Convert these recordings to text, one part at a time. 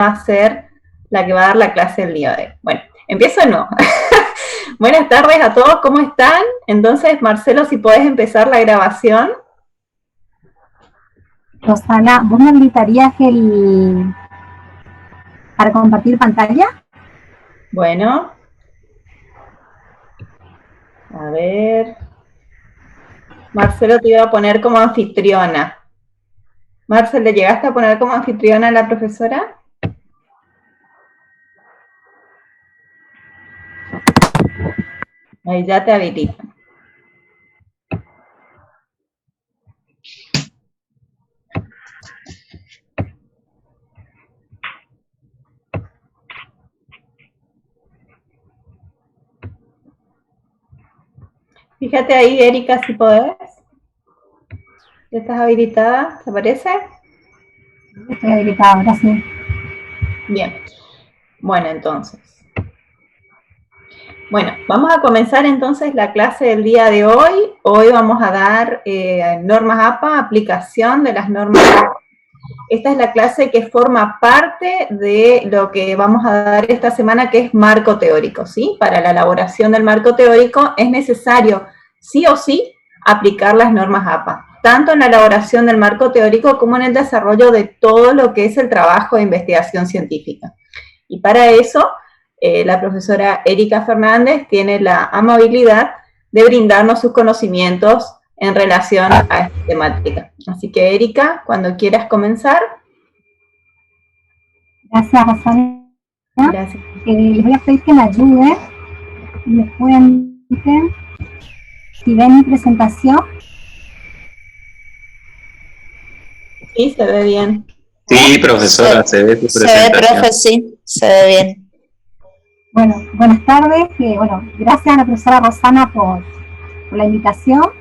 va a ser la que va a dar la clase el día de hoy. Bueno, empiezo no. Buenas tardes a todos, ¿cómo están? Entonces, Marcelo, si podés empezar la grabación. Rosana, ¿vos me habilitarías para compartir pantalla? Bueno. A ver. Marcelo te iba a poner como anfitriona. Marcelo, ¿le llegaste a poner como anfitriona a la profesora? Ahí ya te habilito. Fíjate ahí, Erika, si podés. ¿Estás habilitada? ¿Te parece? Estoy habilitada, ahora sí. Bien. Bueno, entonces. Bueno, vamos a comenzar entonces la clase del día de hoy. Hoy vamos a dar normas APA, aplicación de las normas APA. Esta es la clase que forma parte de lo que vamos a dar esta semana, que es marco teórico, ¿sí? Para la elaboración del marco teórico es necesario, sí o sí, aplicar las normas APA, tanto en la elaboración del marco teórico como en el desarrollo de todo lo que es el trabajo de investigación científica. Y para eso, la profesora Erika Fernández tiene la amabilidad de brindarnos sus conocimientos en relación a esta temática. Así que, Erika, cuando quieras comenzar. Gracias, Rosana. Gracias. Les voy a pedir que me ayuden. ¿Me pueden decir si ven mi presentación? Sí, se ve bien. Sí, profesora, se ve tu presentación. Se ve, profe, sí, se ve bien. Bueno, buenas tardes. Bueno, gracias a la profesora Rosana por la invitación.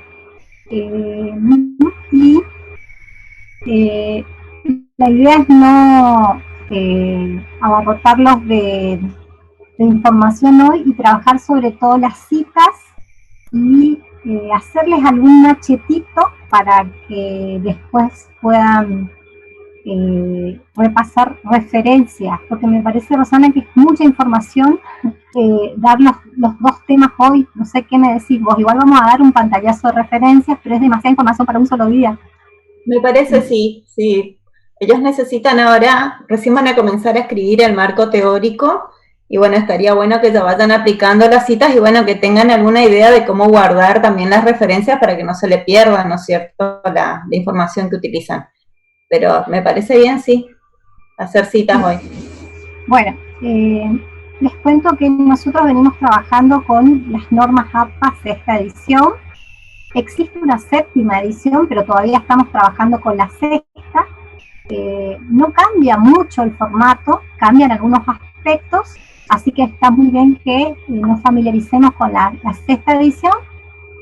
La idea es no abarrotarlos de información hoy y trabajar sobre todo las citas y hacerles algún machetito para que después puedan repasar referencias, porque me parece, Rosana, que es mucha información dar los dos temas hoy. No sé qué me decís vos, igual vamos a dar un pantallazo de referencias, pero es demasiada información para un solo día. Me parece, sí. Ellos necesitan ahora, recién van a comenzar a escribir el marco teórico, y bueno, estaría bueno que ya vayan aplicando las citas y bueno, que tengan alguna idea de cómo guardar también las referencias para que no se le pierda, ¿no es cierto?, la información que utilizan. Pero me parece bien, sí, hacer citas hoy. Bueno, les cuento que nosotros venimos trabajando con las normas APA sexta edición. Existe una séptima edición, pero todavía estamos trabajando con la sexta. No cambia mucho el formato, cambian algunos aspectos, así que está muy bien que nos familiaricemos con la sexta edición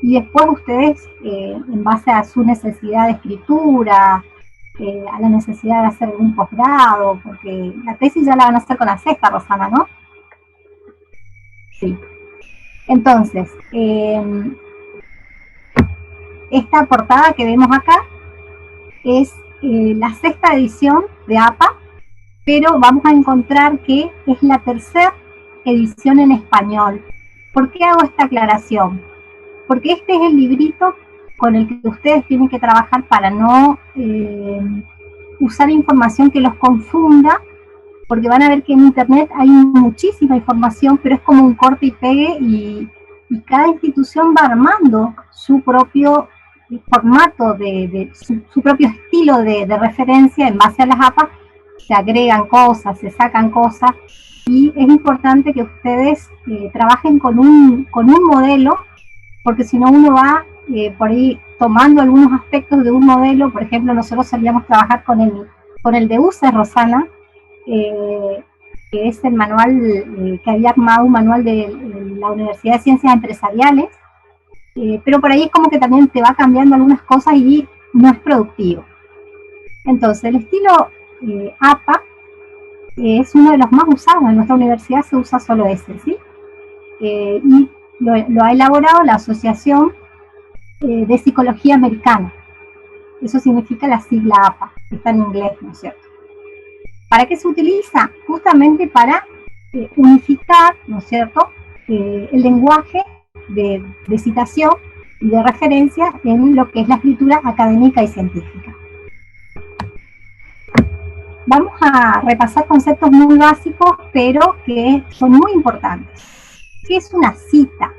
y después ustedes, en base a su necesidad de escritura, a la necesidad de hacer un posgrado, porque la tesis ya la van a hacer con la sexta, Rosana, ¿no? Sí. Entonces, esta portada que vemos acá es la sexta edición de APA, pero vamos a encontrar que es la tercera edición en español. ¿Por qué hago esta aclaración? Porque este es el librito con el que ustedes tienen que trabajar para no usar información que los confunda, porque van a ver que en internet hay muchísima información, pero es como un corte y pegue y cada institución va armando su propio formato, su propio estilo de referencia en base a las APA. Se agregan cosas, se sacan cosas, y es importante que ustedes trabajen con un modelo, porque si no uno va por ahí tomando algunos aspectos de un modelo. Por ejemplo, nosotros solíamos trabajar con el de UCE, Rosana, que es el manual que había armado, un manual de la Universidad de Ciencias Empresariales, pero por ahí es como que también te va cambiando algunas cosas y no es productivo. Entonces, el estilo APA es uno de los más usados. En nuestra universidad se usa solo ese, ¿sí? Y lo ha elaborado la Asociación de Psicología Americana. Eso significa la sigla APA, que está en inglés, ¿no es cierto? ¿Para qué se utiliza? Justamente para unificar, ¿no es cierto?, el lenguaje de citación y de referencia en lo que es la escritura académica y científica. Vamos a repasar conceptos muy básicos, pero que son muy importantes. ¿Qué es una cita?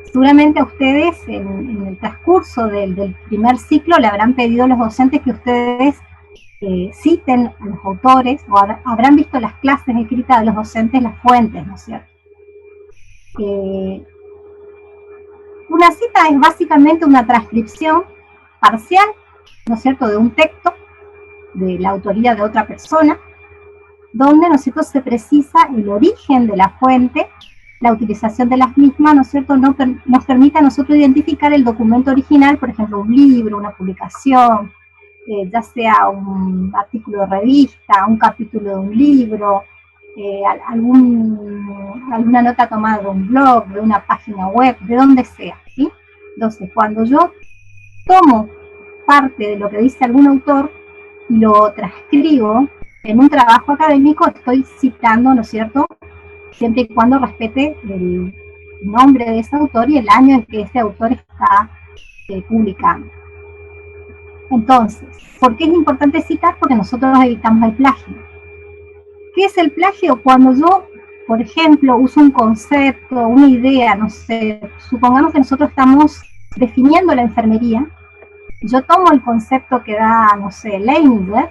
Seguramente a ustedes en el transcurso del primer ciclo le habrán pedido a los docentes que ustedes citen a los autores, o habrán visto las clases escritas de los docentes, las fuentes, ¿no es cierto? Una cita es básicamente una transcripción parcial, ¿no es cierto?, de un texto de la autoría de otra persona, donde, ¿no es cierto?, se precisa el origen de la fuente, la utilización de las mismas, ¿no es cierto?, nos permite a nosotros identificar el documento original, por ejemplo, un libro, una publicación, ya sea un artículo de revista, un capítulo de un libro, alguna nota tomada de un blog, de una página web, de donde sea, ¿sí? Entonces, cuando yo tomo parte de lo que dice algún autor y lo transcribo en un trabajo académico, estoy citando, ¿no es cierto?, siempre y cuando respete el nombre de ese autor y el año en que ese autor está publicando. Entonces, ¿por qué es importante citar? Porque nosotros evitamos el plagio. ¿Qué es el plagio? Cuando yo, por ejemplo, uso un concepto, una idea, no sé, supongamos que nosotros estamos definiendo la enfermería, yo tomo el concepto que da, no sé, Leininger,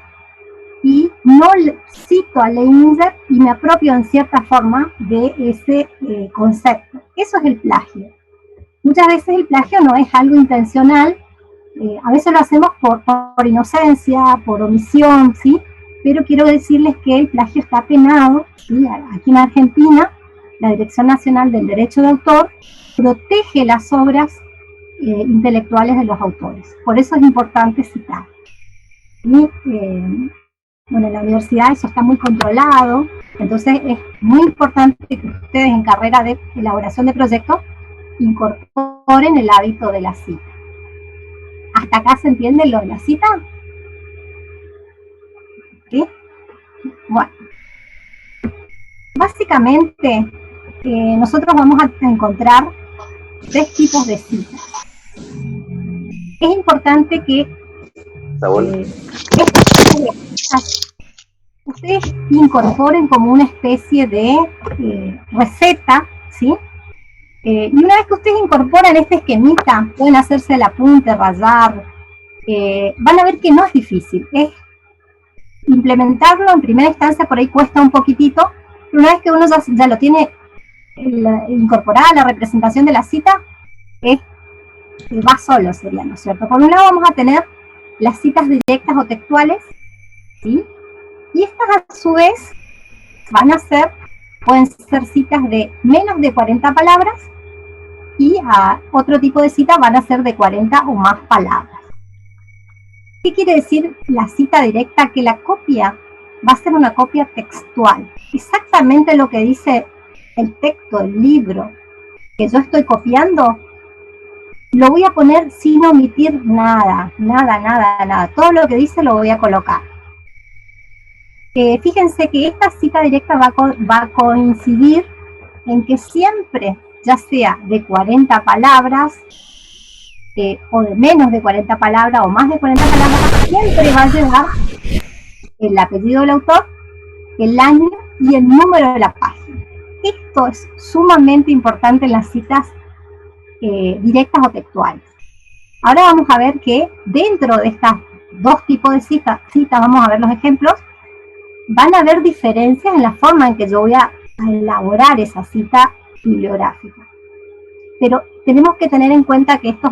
y no cito a Leininger y me apropio en cierta forma de ese concepto. Eso es el plagio. Muchas veces el plagio no es algo intencional, a veces lo hacemos por inocencia, por omisión, ¿sí? Pero quiero decirles que el plagio está penado, ¿sí? Aquí en Argentina, la Dirección Nacional del Derecho de Autor protege las obras intelectuales de los autores. Por eso es importante citar. Y, bueno, en la universidad eso está muy controlado, entonces es muy importante que ustedes en carrera de elaboración de proyectos incorporen el hábito de la cita. ¿Hasta acá se entiende lo de la cita? ¿Sí? Bueno, básicamente nosotros vamos a encontrar 3 tipos de citas. Es importante que ustedes incorporen como una especie de receta, ¿sí? Y una vez que ustedes incorporan este esquemita, pueden hacerse el apunte, rayar, van a ver que no es difícil, es implementarlo en primera instancia, por ahí cuesta un poquitito, pero una vez que uno ya lo tiene incorporada la representación de la cita, va solo, sería, ¿no es cierto? Por un lado vamos a tener las citas directas o textuales, ¿sí? Y estas a su vez pueden ser citas de menos de 40 palabras, y a otro tipo de cita van a ser de 40 o más palabras. ¿Qué quiere decir la cita directa? Que la copia va a ser una copia textual. Exactamente lo que dice el texto, el libro que yo estoy copiando, lo voy a poner sin omitir nada. Todo lo que dice lo voy a colocar. Fíjense que esta cita directa va a coincidir en que siempre, ya sea de 40 palabras, o de menos de 40 palabras, o más de 40 palabras, siempre va a llevar el apellido del autor, el año y el número de la página. Esto es sumamente importante en las citas directas o textuales. Ahora vamos a ver que dentro de estas 2 tipos de citas, vamos a ver los ejemplos, van a haber diferencias en la forma en que yo voy a elaborar esa cita bibliográfica. Pero tenemos que tener en cuenta que estos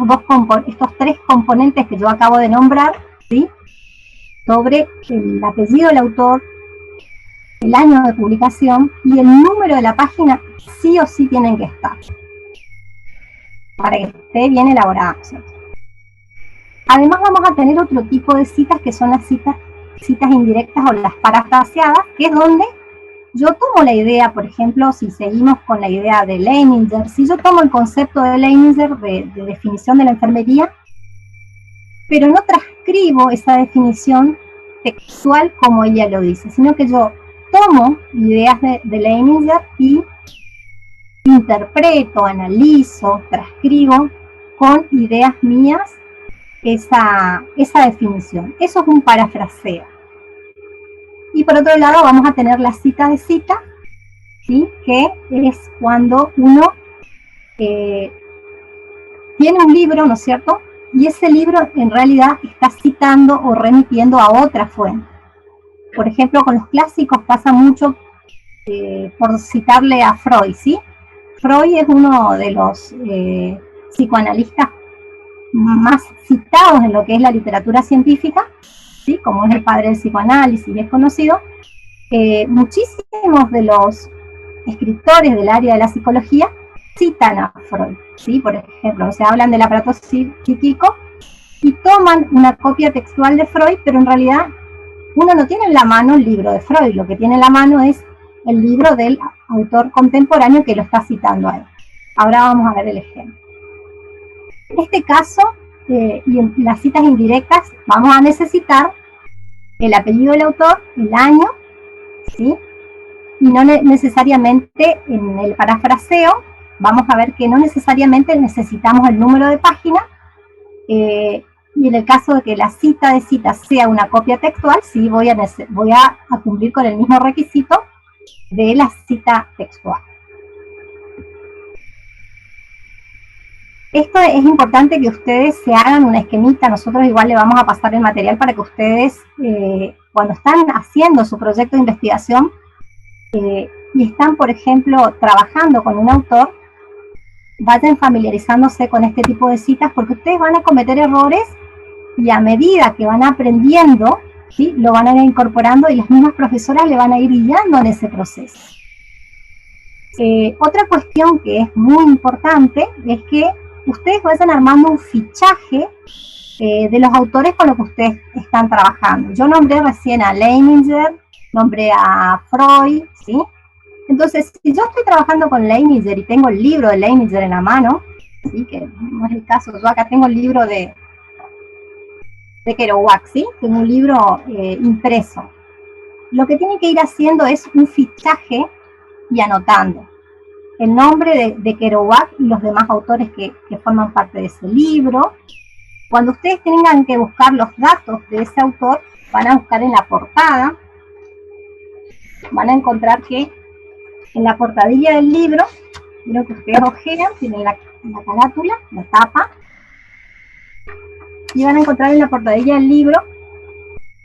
3 componentes que yo acabo de nombrar, ¿sí?, sobre el apellido del autor, el año de publicación y el número de la página, sí o sí tienen que estar, para que esté bien elaborada, ¿cierto? Además vamos a tener otro tipo de citas que son las citas indirectas o las parafraseadas, que es donde yo tomo la idea, por ejemplo, si seguimos con la idea de Leininger, si yo tomo el concepto de Leininger de definición de la enfermería, pero no transcribo esa definición textual como ella lo dice, sino que yo tomo ideas de Leininger y interpreto, analizo, transcribo con ideas mías esa definición. Eso es un parafraseo. Y por otro lado vamos a tener la cita de cita, ¿sí? Que es cuando uno tiene un libro, ¿no es cierto? Y ese libro en realidad está citando o remitiendo a otra fuente. Por ejemplo, con los clásicos pasa mucho, por citarle a Freud, ¿sí? Freud es uno de los psicoanalistas más citados en lo que es la literatura científica, ¿sí? Como es el padre del psicoanálisis, es conocido. Muchísimos de los escritores del área de la psicología citan a Freud, ¿sí? Por ejemplo, o sea, hablan del aparato psíquico y toman una copia textual de Freud, pero en realidad uno no tiene en la mano el libro de Freud, lo que tiene en la mano es el libro del autor contemporáneo que lo está citando a él. Ahora vamos a ver el ejemplo. En este caso, y en las citas indirectas, vamos a necesitar el apellido del autor, el año, ¿sí? Y no necesariamente en el parafraseo, vamos a ver que no necesariamente necesitamos el número de página, y en el caso de que la cita de cita sea una copia textual, sí voy a cumplir con el mismo requisito de la cita textual. Esto es importante que ustedes se hagan una esquemita. Nosotros igual le vamos a pasar el material para que ustedes, cuando están haciendo su proyecto de investigación y están, por ejemplo, trabajando con un autor, vayan familiarizándose con este tipo de citas, porque ustedes van a cometer errores y a medida que van aprendiendo, ¿sí? Lo van a ir incorporando y las mismas profesoras le van a ir guiando en ese proceso. Otra cuestión que es muy importante es que ustedes vayan armando un fichaje de los autores con los que ustedes están trabajando. Yo nombré recién a Leininger, nombré a Freud, ¿sí? Entonces, si yo estoy trabajando con Leininger y tengo el libro de Leininger en la mano, ¿sí? Que no es el caso, yo acá tengo el libro de Kerouac, ¿sí? Tengo un libro impreso. Lo que tienen que ir haciendo es un fichaje y anotando el nombre de Kerouac y los demás autores que forman parte de ese libro. Cuando ustedes tengan que buscar los datos de ese autor, van a buscar en la portada, van a encontrar que en la portadilla del libro, lo que ustedes ojean, tienen la carátula, la tapa, y van a encontrar en la portadilla del libro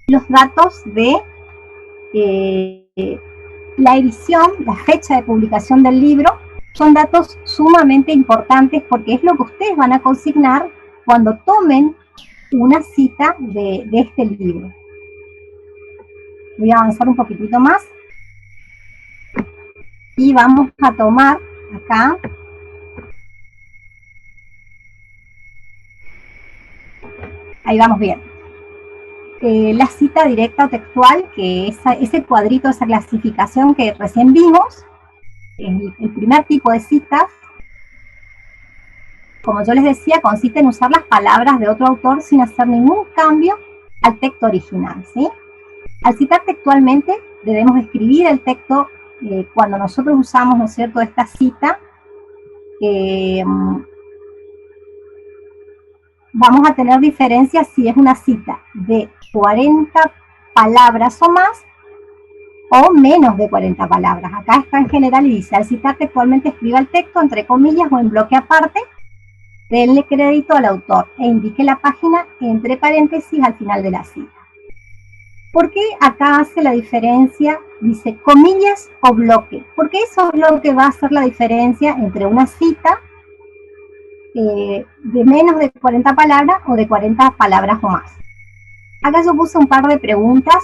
los datos de la edición, la fecha de publicación del libro. Son datos sumamente importantes porque es lo que ustedes van a consignar cuando tomen una cita de este libro. Voy a avanzar un poquitito más y vamos a tomar acá ahí vamos bien. La cita directa o textual, que es ese cuadrito, esa clasificación que recién vimos, el primer tipo de citas, como yo les decía, consiste en usar las palabras de otro autor sin hacer ningún cambio al texto original, ¿sí? Al citar textualmente, debemos escribir el texto cuando nosotros usamos, ¿no es cierto?, esta cita. Vamos a tener diferencias si es una cita de 40 palabras o más, o menos de 40 palabras. Acá está en general y dice, al citar textualmente escriba el texto entre comillas o en bloque aparte, denle crédito al autor e indique la página entre paréntesis al final de la cita. ¿Por qué acá hace la diferencia? Dice comillas o bloque, porque eso es lo que va a hacer la diferencia entre una cita de menos de 40 palabras o de 40 palabras o más. Acá yo puse un par de preguntas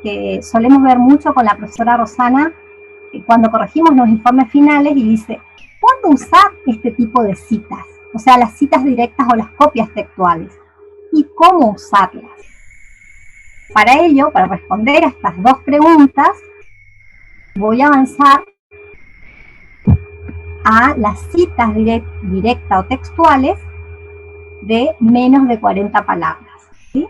que solemos ver mucho con la profesora Rosana cuando corregimos los informes finales, y dice, ¿cuándo usar este tipo de citas? O sea, las citas directas o las copias textuales. ¿Y cómo usarlas? Para ello, para responder a estas dos preguntas, voy a avanzar a las citas directas o textuales de menos de 40 palabras, ¿sí?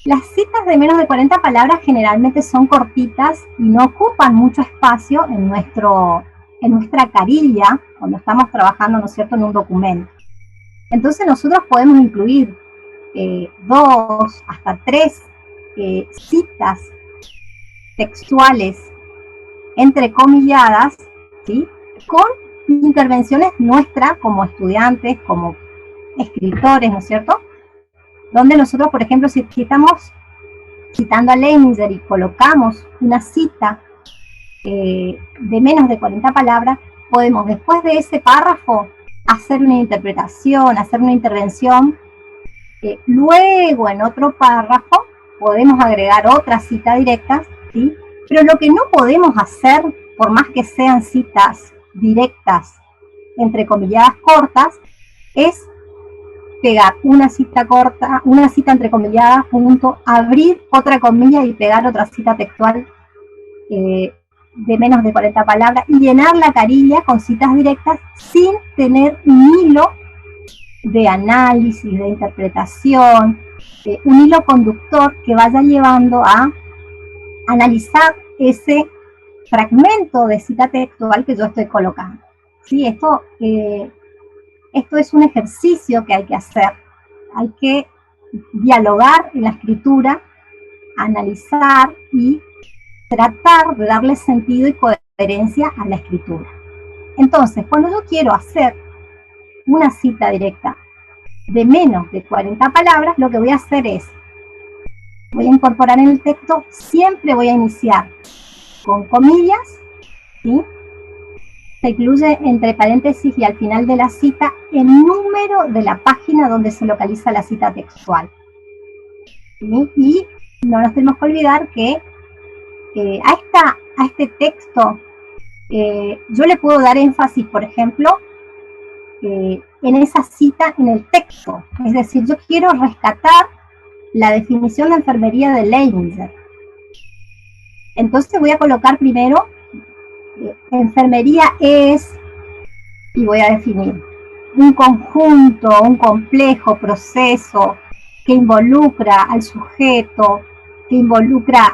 Las citas de menos de 40 palabras generalmente son cortitas y no ocupan mucho espacio en nuestra carilla cuando estamos trabajando, ¿no es cierto?, en un documento. Entonces nosotros podemos incluir 2 hasta 3 citas textuales entrecomilladas, ¿sí?, con intervenciones nuestras como estudiantes, como escritores, ¿no es cierto?, donde nosotros, por ejemplo, si estamos citando a Leibniz y colocamos una cita de menos de 40 palabras, podemos después de ese párrafo hacer una interpretación, hacer una intervención. Luego en otro párrafo podemos agregar otra cita directa, ¿sí? Pero lo que no podemos hacer, por más que sean citas directas, entrecomilladas cortas, es pegar una cita corta, una cita entrecomillada, punto, abrir otra comilla y pegar otra cita textual de menos de 40 palabras y llenar la carilla con citas directas sin tener un hilo de análisis, de interpretación, un hilo conductor que vaya llevando a analizar ese fragmento de cita textual que yo estoy colocando. ¿Sí? Esto es un ejercicio que hay que hacer. Hay que dialogar en la escritura, analizar y tratar de darle sentido y coherencia a la escritura. Entonces, cuando yo quiero hacer una cita directa de menos de 40 palabras, lo que voy a hacer es, voy a incorporar en el texto, siempre voy a iniciar con comillas, ¿sí? Se incluye entre paréntesis y al final de la cita el número de la página donde se localiza la cita textual. ¿Sí? Y no nos tenemos que olvidar que a este texto yo le puedo dar énfasis, por ejemplo, en esa cita en el texto. Es decir, yo quiero rescatar la definición de enfermería de Leibniz. Entonces voy a colocar primero enfermería es, y voy a definir un conjunto, un complejo proceso que involucra al sujeto, que involucra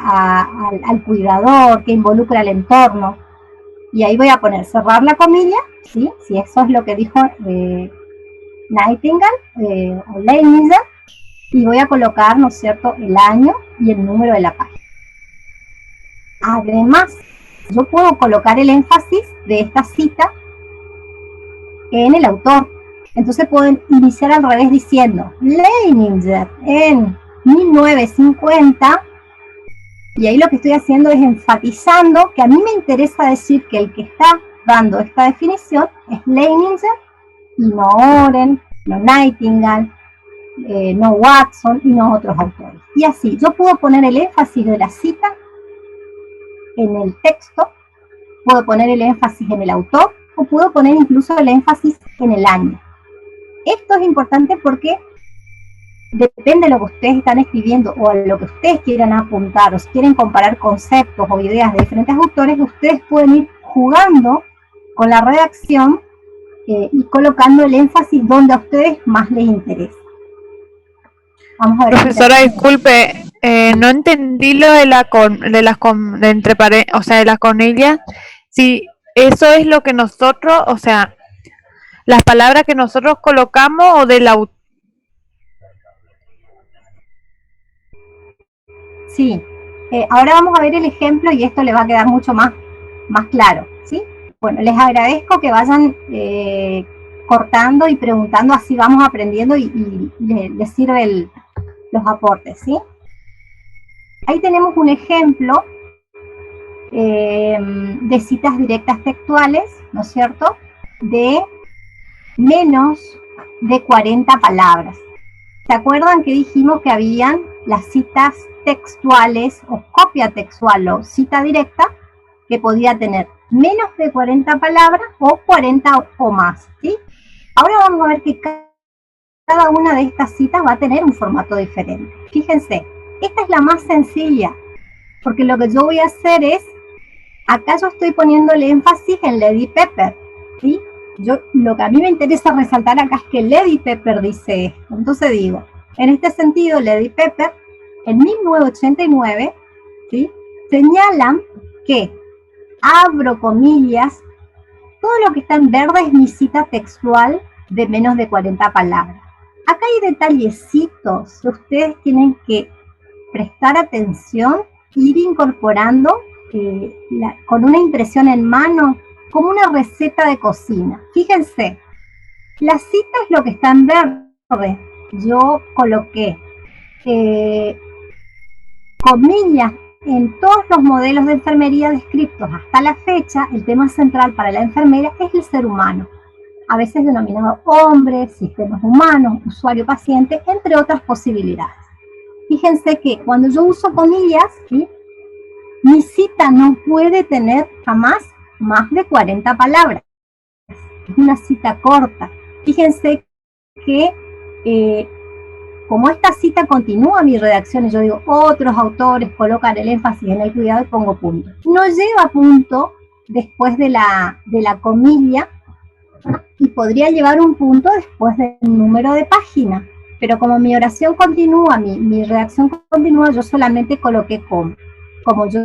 al cuidador, que involucra al entorno. Y ahí voy a poner cerrar la comilla, ¿sí? Si eso es lo que dijo Nightingale o Leibniz, y voy a colocar, ¿no es cierto?, el año y el número de la página. Además, yo puedo colocar el énfasis de esta cita en el autor. Entonces puedo iniciar al revés diciendo Leibniz en 1950, y ahí lo que estoy haciendo es enfatizando que a mí me interesa decir que el que está dando esta definición es Leibniz y no Oren, no Nightingale, no Watson y no otros autores. Y así, yo puedo poner el énfasis de la cita en el texto, puedo poner el énfasis en el autor o puedo poner incluso el énfasis en el año. Esto es importante porque depende de lo que ustedes están escribiendo o a lo que ustedes quieran apuntar, o si quieren comparar conceptos o ideas de diferentes autores, ustedes pueden ir jugando con la redacción y colocando el énfasis donde a ustedes más les interesa. Vamos a ver. Profesora, disculpe, no entendí lo de las comillas. Si eso es lo que nosotros, o sea, las palabras que nosotros colocamos o del autor. Sí, ahora vamos a ver el ejemplo y esto le va a quedar mucho más claro, ¿sí? Bueno, les agradezco que vayan cortando y preguntando, así vamos aprendiendo y les sirve los aportes, ¿sí? Ahí tenemos un ejemplo de citas directas textuales, ¿no es cierto?, de menos de 40 palabras. ¿Se acuerdan que dijimos que habían las citas textuales o copia textual o cita directa que podía tener menos de 40 palabras o 40 o más, ¿sí? Ahora vamos a ver que cada una de estas citas va a tener un formato diferente. Fíjense, esta es la más sencilla, porque lo que yo voy a hacer es, acá yo estoy poniendo el énfasis en Lady Pepper, ¿sí? Lo que a mí me interesa resaltar acá es que Lady Pepper dice esto. Entonces digo, en este sentido, Lady Pepper en 1989, ¿sí?, señalan que, abro comillas, todo lo que está en verde es mi cita textual de menos de 40 palabras. Acá hay detallecitos que ustedes tienen que prestar atención, ir incorporando con una impresión en mano, como una receta de cocina. Fíjense, la cita es lo que está en verde. Yo coloqué comillas en todos los modelos de enfermería descritos hasta la fecha. El tema central para la enfermera es el ser humano, a veces denominado hombre, sistemas humanos, usuario-paciente, entre otras posibilidades. Fíjense que cuando yo uso comillas, ¿sí?, mi cita no puede tener jamás más de 40 palabras. Es una cita corta. Fíjense que como esta cita continúa mi redacción, y yo digo, otros autores colocan el énfasis en el cuidado y pongo punto. No lleva punto después de la comilla, y podría llevar un punto después del número de página. Pero como mi oración continúa, mi redacción continúa, yo solamente coloqué como yo.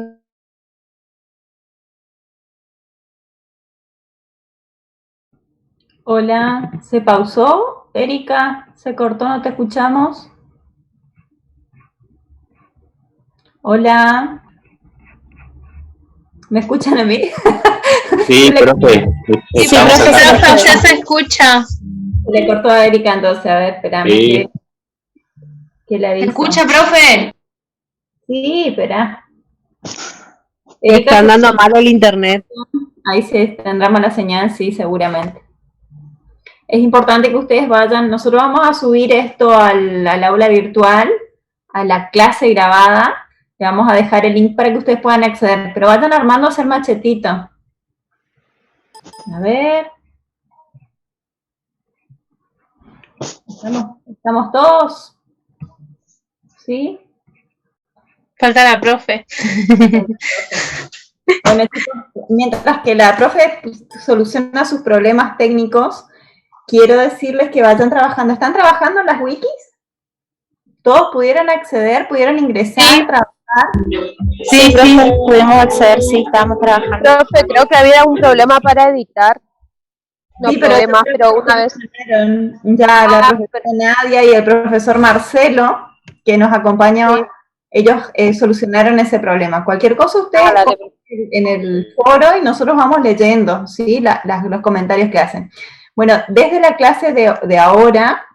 Hola, ¿se pausó? Erika, ¿se cortó? ¿No te escuchamos? Hola, ¿me escuchan a mí? Sí, profe. Sí, profesor, ya se escucha. Le cortó a Erika entonces, a ver, espérame. Sí. ¿Qué le aviso? ¿Me escucha, profe? Sí, espera. Está andando mal el internet. Ahí se tendrá mala señal, sí, seguramente. Es importante que ustedes vayan, nosotros vamos a subir esto al aula virtual, a la clase grabada, le vamos a dejar el link para que ustedes puedan acceder, pero vayan armándose el machetito. A ver. ¿Estamos todos? ¿Sí? Falta la profe. Bueno, chicos, mientras que la profe soluciona sus problemas técnicos, quiero decirles que vayan trabajando. ¿Están trabajando en las wikis? ¿Todos pudieron acceder, pudieron ingresar, Sí. trabajar? Sí, profe, pudimos acceder, sí, estábamos trabajando. Profe, creo que había un problema para editar. No Sí, pero problemas, pero una vez. Ya la profesora Nadia y el profesor Marcelo, que nos acompañó, Sí. ellos solucionaron ese problema. Cualquier cosa ustedes Dale. en el foro y nosotros vamos leyendo, ¿sí?, los comentarios que hacen. Bueno, desde la clase de ahora,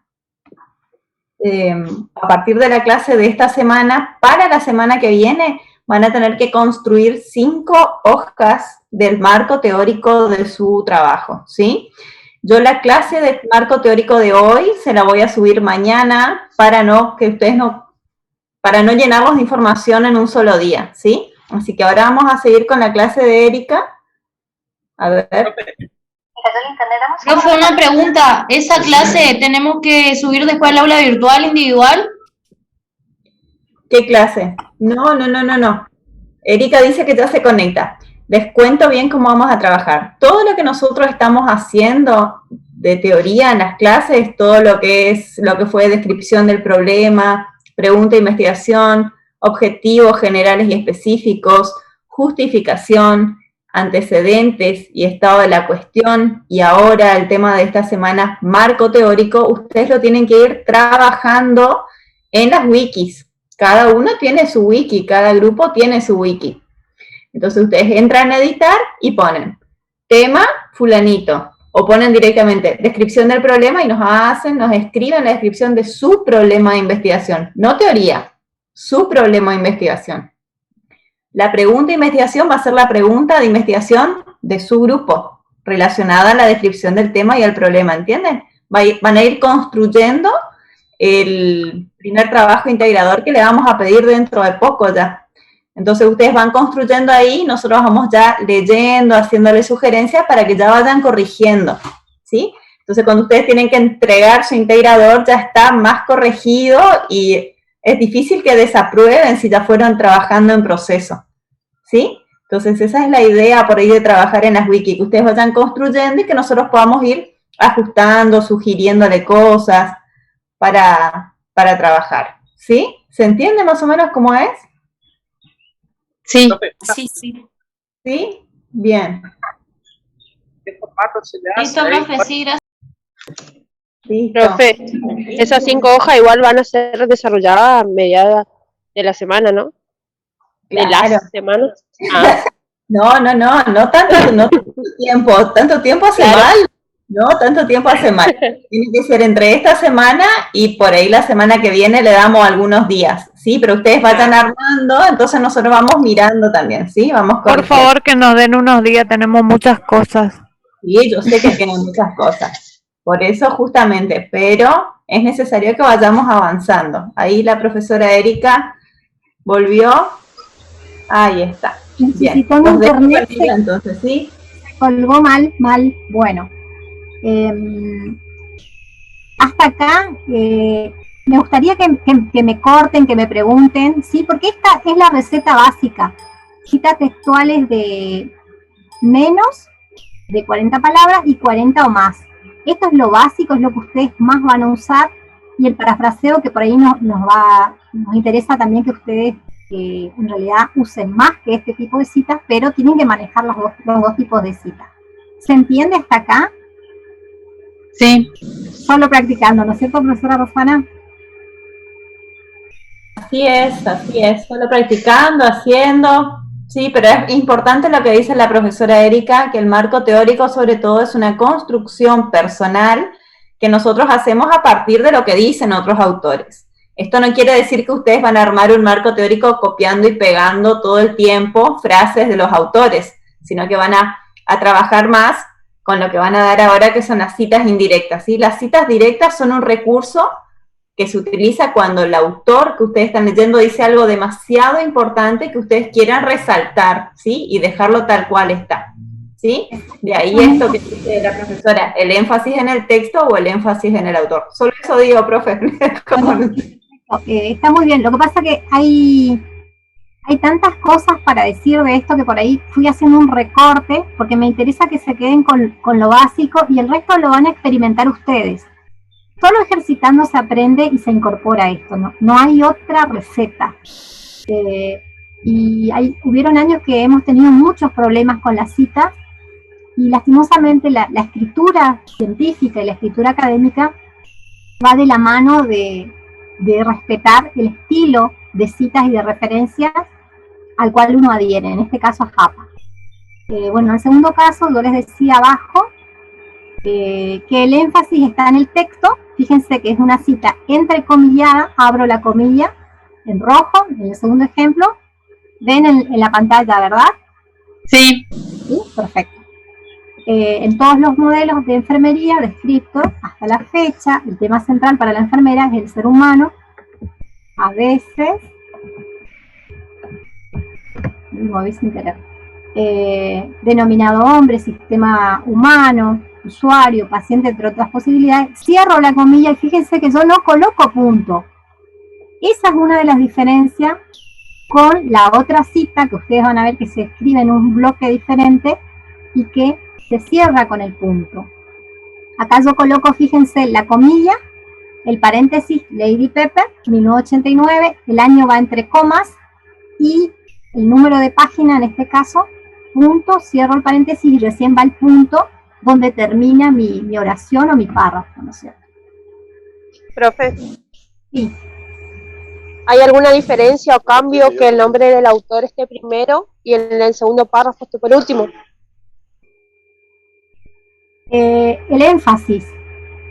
a partir de la clase de esta semana, para la semana que viene, van a tener que construir 5 hojas del marco teórico de su trabajo, ¿sí? Yo la clase del marco teórico de hoy se la voy a subir mañana para no llenarlos de información en un solo día, ¿sí? Así que ahora vamos a seguir con la clase de Erika. A ver. Profe, una pregunta. ¿Esa clase tenemos que subir después al aula virtual individual? ¿Qué clase? No. Erika dice que ya se conecta. Les cuento bien cómo vamos a trabajar. Todo lo que nosotros estamos haciendo de teoría en las clases, todo lo que fue descripción del problema, pregunta e investigación, objetivos generales y específicos, justificación, antecedentes y estado de la cuestión, y ahora el tema de esta semana, marco teórico, ustedes lo tienen que ir trabajando en las wikis. Cada uno tiene su wiki, cada grupo tiene su wiki. Entonces ustedes entran a editar y ponen tema fulanito, o ponen directamente descripción del problema y nos escriben la descripción de su problema de investigación, no teoría, su problema de investigación. La pregunta de investigación va a ser la pregunta de investigación de su grupo, relacionada a la descripción del tema y al problema, ¿entienden? Van a ir construyendo el primer trabajo integrador que le vamos a pedir dentro de poco ya. Entonces ustedes van construyendo ahí, nosotros vamos ya leyendo, haciéndole sugerencias para que ya vayan corrigiendo, ¿sí? Entonces cuando ustedes tienen que entregar su integrador ya está más corregido y es difícil que desaprueben si ya fueron trabajando en proceso, ¿sí? Entonces esa es la idea por ahí de trabajar en las wikis, que ustedes vayan construyendo y que nosotros podamos ir ajustando, sugiriéndole cosas para trabajar, ¿sí? ¿Se entiende más o menos cómo es? Sí. Sí, sí. ¿Sí? Bien. ¿Qué formato se le hace? Listo, profe, sí, gracias. Listo. Profe, esas 5 hojas igual van a ser desarrolladas a mediados de la semana, ¿no? De Claro. las semanas. Ah, No tanto tiempo hace Claro. mal. No, tanto tiempo hace mal. Tiene que ser entre esta semana y por ahí la semana que viene le damos algunos días, ¿sí? Pero ustedes vayan armando, entonces nosotros vamos mirando también, ¿sí? Vamos Por corrigiendo. favor, que nos den unos días, tenemos muchas cosas. Sí, yo sé que tienen muchas cosas. Por eso justamente, pero es necesario que vayamos avanzando. Ahí la profesora Erika volvió. Ahí está. Bien. Necesitó Los dejo internet, perdida, entonces, ¿sí? colgó mal. Bueno, hasta acá me gustaría que me corten, que me pregunten, ¿sí? Porque esta es la receta básica. Citas textuales de menos de 40 palabras y 40 o más. Esto es lo básico, es lo que ustedes más van a usar, y el parafraseo que por ahí nos interesa también que ustedes en realidad usen más que este tipo de citas, pero tienen que manejar los dos tipos de citas. ¿Se entiende hasta acá? Sí. Solo practicando, ¿no es cierto, profesora Rosana? Así es, solo practicando, haciendo, sí, pero es importante lo que dice la profesora Erika, que el marco teórico sobre todo es una construcción personal que nosotros hacemos a partir de lo que dicen otros autores. Esto no quiere decir que ustedes van a armar un marco teórico copiando y pegando todo el tiempo frases de los autores, sino que van a trabajar más con lo que van a dar ahora, que son las citas indirectas, ¿sí? Las citas directas son un recurso que se utiliza cuando el autor que ustedes están leyendo dice algo demasiado importante que ustedes quieran resaltar, ¿sí? Y dejarlo tal cual está, ¿sí? De ahí esto que dice la profesora, el énfasis en el texto o el énfasis en el autor. Solo eso digo, profe. Está muy bien, lo que pasa que hay tantas cosas para decir de esto que por ahí fui haciendo un recorte, porque me interesa que se queden con lo básico y el resto lo van a experimentar ustedes. Solo ejercitando se aprende y se incorpora esto, no hay otra receta. Y hubieron años que hemos tenido muchos problemas con las citas, y lastimosamente la escritura científica y la escritura académica va de la mano de respetar el estilo de citas y de referencias al cual uno adhiere, en este caso a JAPA. Bueno, en el segundo caso yo les decía abajo que el énfasis está en el texto. Fíjense que es una cita entrecomillada, abro la comilla en rojo, en el segundo ejemplo. ¿Ven en la pantalla, verdad? Sí. Sí, perfecto. En todos los modelos de enfermería descritos hasta la fecha, el tema central para la enfermera es el ser humano. A veces, me moví sin querer, denominado hombre, sistema humano, usuario, paciente, entre otras posibilidades. Cierro la comilla y fíjense que yo no coloco punto. Esa es una de las diferencias con la otra cita que ustedes van a ver que se escribe en un bloque diferente y que se cierra con el punto. Acá yo coloco, fíjense, la comilla, el paréntesis, Lady Pepper, 1989, el año va entre comas y el número de página, en este caso, punto, cierro el paréntesis y recién va el punto donde termina mi oración o mi párrafo, ¿no es cierto? Profe, Sí. ¿hay alguna diferencia o cambio que el nombre del autor esté primero y en el segundo párrafo esté por último? El énfasis,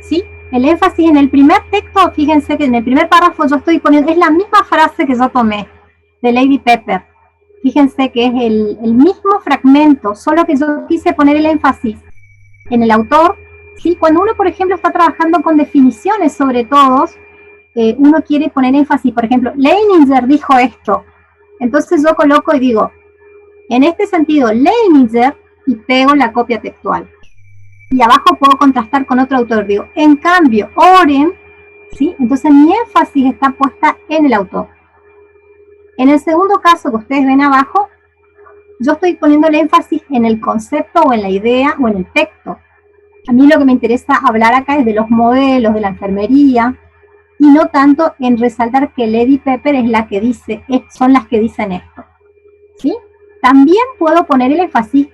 ¿sí? El énfasis en el primer texto, fíjense que en el primer párrafo yo estoy poniendo, es la misma frase que yo tomé de Lady Pepper. Fíjense que es el mismo fragmento, solo que yo quise poner el énfasis en el autor, ¿sí? Cuando uno, por ejemplo, está trabajando con definiciones sobre todos, uno quiere poner énfasis, por ejemplo, Leininger dijo esto, entonces yo coloco y digo, en este sentido, Leininger, y pego la copia textual. Y abajo puedo contrastar con otro autor, digo, en cambio, Oren, ¿sí? Entonces mi énfasis está puesta en el autor. En el segundo caso que ustedes ven abajo, yo estoy poniendo el énfasis en el concepto o en la idea o en el texto. A mí lo que me interesa hablar acá es de los modelos, de la enfermería, y no tanto en resaltar que Lady Pepper es la que dice, son las que dicen esto, ¿sí? También puedo poner el énfasis.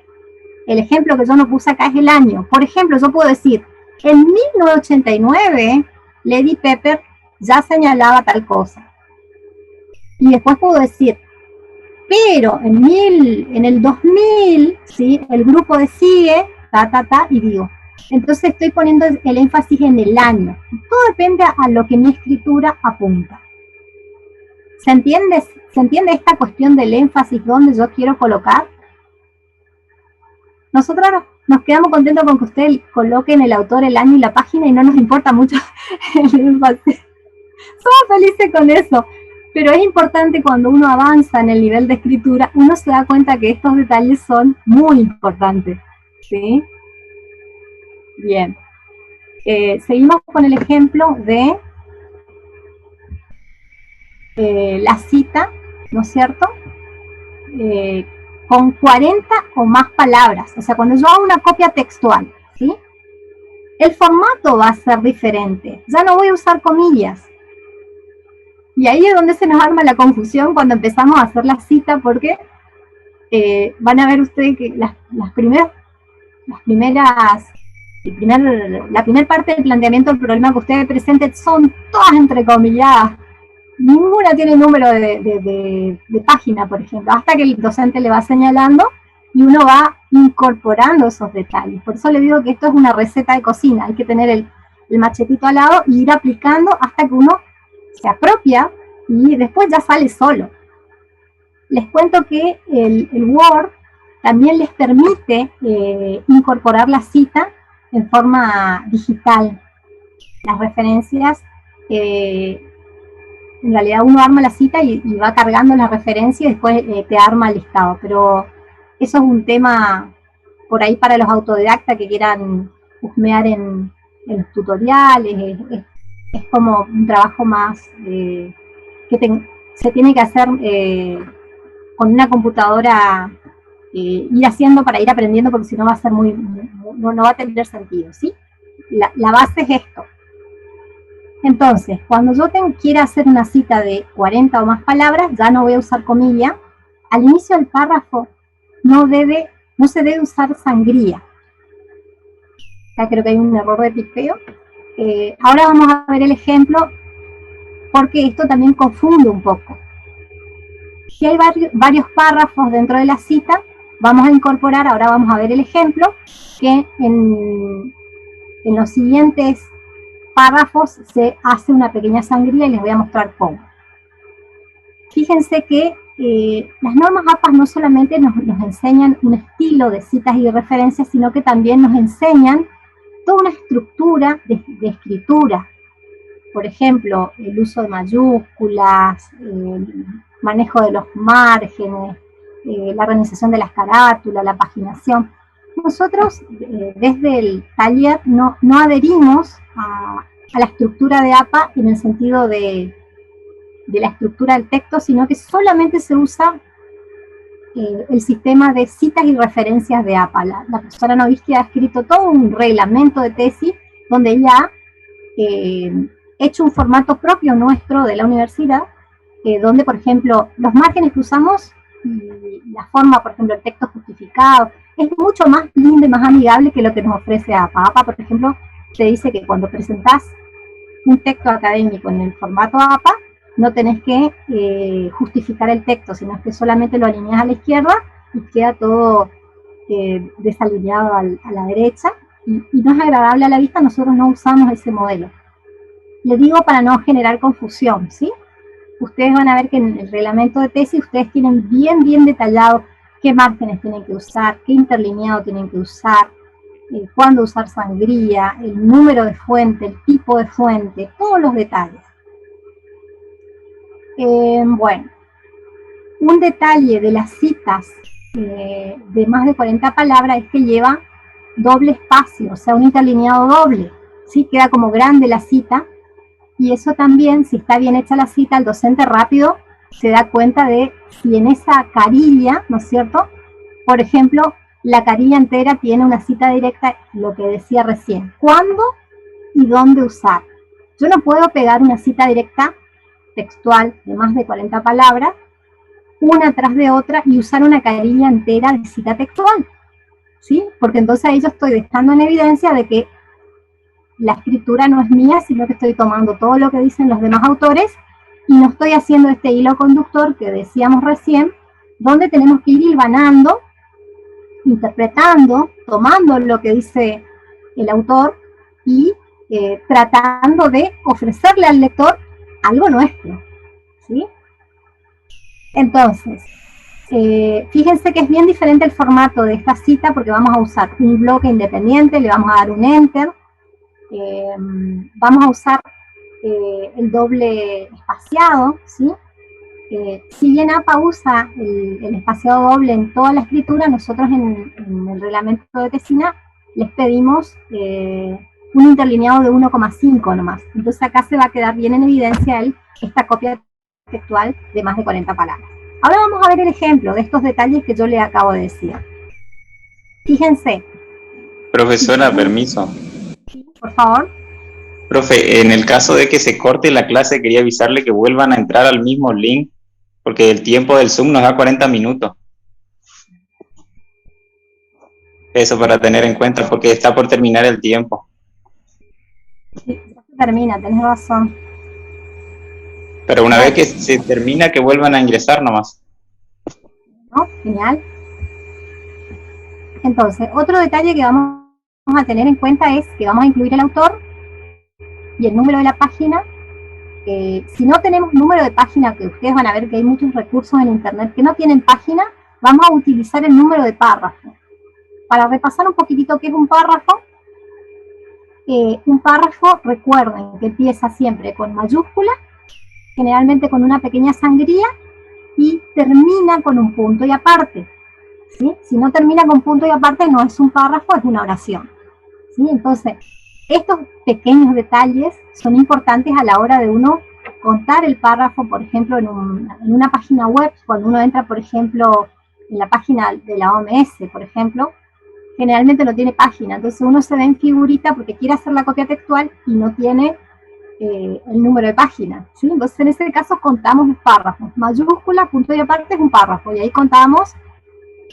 El ejemplo que yo no puse acá es el año. Por ejemplo, yo puedo decir, en 1989, Lady Pepper ya señalaba tal cosa. Y después puedo decir, pero en el 2000, ¿sí? El grupo decide, y digo. Entonces estoy poniendo el énfasis en el año. Todo depende a lo que mi escritura apunta. ¿Se entiende esta cuestión del énfasis donde yo quiero colocar? Nosotros nos quedamos contentos con que ustedes coloquen el autor, el año y la página y no nos importa mucho el énfasis. Somos felices con eso. Pero es importante cuando uno avanza en el nivel de escritura, uno se da cuenta que estos detalles son muy importantes, ¿sí? Bien. Seguimos con el ejemplo de la cita, ¿no es cierto? Con 40 o más palabras. O sea, cuando yo hago una copia textual, ¿sí? El formato va a ser diferente. Ya no voy a usar comillas. Y ahí es donde se nos arma la confusión cuando empezamos a hacer la cita, porque van a ver ustedes que la primera parte del planteamiento del problema que ustedes presenten son todas entrecomilladas. Ninguna tiene número de página, por ejemplo, hasta que el docente le va señalando y uno va incorporando esos detalles. Por eso le digo que esto es una receta de cocina. Hay que tener el machetito al lado y ir aplicando hasta que uno se apropia y después ya sale solo. Les cuento que el Word también les permite incorporar la cita en forma digital. Las referencias, en realidad uno arma la cita y va cargando la referencia y después te arma el listado, pero eso es un tema por ahí para los autodidactas que quieran husmear en los tutoriales. Es como un trabajo más que se tiene que hacer con una computadora, ir haciendo para ir aprendiendo, porque si no va a ser no va a tener sentido, ¿sí? La base es esto. Entonces, cuando yo quiera hacer una cita de 40 o más palabras, ya no voy a usar comilla. Al inicio del párrafo no se debe usar sangría. Acá creo que hay un error de tipeo. Ahora vamos a ver el ejemplo, porque esto también confunde un poco. Si hay varios párrafos dentro de la cita, vamos a incorporar, ahora vamos a ver el ejemplo, que en los siguientes párrafos se hace una pequeña sangría y les voy a mostrar cómo. Fíjense que las normas APA no solamente nos enseñan un estilo de citas y de referencias, sino que también nos enseñan toda una estructura de escritura. Por ejemplo, el uso de mayúsculas, el manejo de los márgenes, la organización de las carátulas, la paginación. Nosotros desde el taller no adherimos a la estructura de APA en el sentido de la estructura del texto, sino que solamente se usa el sistema de citas y referencias de APA. La profesora Novisky ha escrito todo un reglamento de tesis donde ella ha hecho un formato propio nuestro de la universidad, donde, por ejemplo, los márgenes que usamos y la forma, por ejemplo, el texto justificado, es mucho más lindo y más amigable que lo que nos ofrece APA. APA, por ejemplo, te dice que cuando presentás un texto académico en el formato APA, no tenés que justificar el texto, sino que solamente lo alineas a la izquierda y queda todo desalineado a la derecha, y no es agradable a la vista. Nosotros no usamos ese modelo. Le digo para no generar confusión, ¿sí? Ustedes van a ver que en el reglamento de tesis ustedes tienen bien detallado qué márgenes tienen que usar, qué interlineado tienen que usar, cuándo usar sangría, el número de fuente, el tipo de fuente, todos los detalles. Bueno, un detalle de las citas de más de 40 palabras es que lleva doble espacio, o sea, un interlineado doble, ¿sí? Queda como grande la cita, y eso también, si está bien hecha la cita, el docente rápido se da cuenta de si en esa carilla, ¿no es cierto? Por ejemplo, la carilla entera tiene una cita directa, lo que decía recién, cuándo y dónde usar. Yo no puedo pegar una cita directa textual de más de 40 palabras, una tras de otra, y usar una carilla entera de cita textual, ¿sí? Porque entonces ahí yo estoy dejando en evidencia de que la escritura no es mía, sino que estoy tomando todo lo que dicen los demás autores y no estoy haciendo este hilo conductor que decíamos recién, donde tenemos que ir hilvanando, interpretando, tomando lo que dice el autor y tratando de ofrecerle al lector algo nuestro, ¿sí? Entonces, fíjense que es bien diferente el formato de esta cita porque vamos a usar un bloque independiente, le vamos a dar un enter, vamos a usar el doble espaciado, ¿sí? Si bien APA usa el espaciado doble en toda la escritura, nosotros en el reglamento de Tesina les pedimos un interlineado de 1,5 nomás. Entonces acá se va a quedar bien en evidencia esta copia textual de más de 40 palabras. Ahora vamos a ver el ejemplo de estos detalles que yo le acabo de decir. Fíjense. Profesora, permiso. Por favor. Profe, en el caso de que se corte la clase, quería avisarle que vuelvan a entrar al mismo link, porque el tiempo del Zoom nos da 40 minutos. Eso para tener en cuenta, porque está por terminar el tiempo. Sí, ya se termina, tenés razón. Pero una vez que se termina, que vuelvan a ingresar nomás. ¿No? Genial. Entonces, otro detalle que vamos a tener en cuenta es que vamos a incluir el autor y el número de la página. Si no tenemos número de página, que ustedes van a ver que hay muchos recursos en internet que no tienen página, vamos a utilizar el número de párrafo. Para repasar un poquitito qué es un párrafo, recuerden que empieza siempre con mayúscula, generalmente con una pequeña sangría, y termina con un punto y aparte, ¿sí? Si no termina con punto y aparte, no es un párrafo, es una oración, ¿sí? Entonces, estos pequeños detalles son importantes a la hora de uno contar el párrafo, por ejemplo, en una página web. Cuando uno entra, por ejemplo, en la página de la OMS, por ejemplo, generalmente no tiene página, entonces uno se ve en figurita porque quiere hacer la copia textual y no tiene el número de página, ¿sí? Entonces en ese caso contamos los párrafos, mayúscula, punto y aparte es un párrafo, y ahí contamos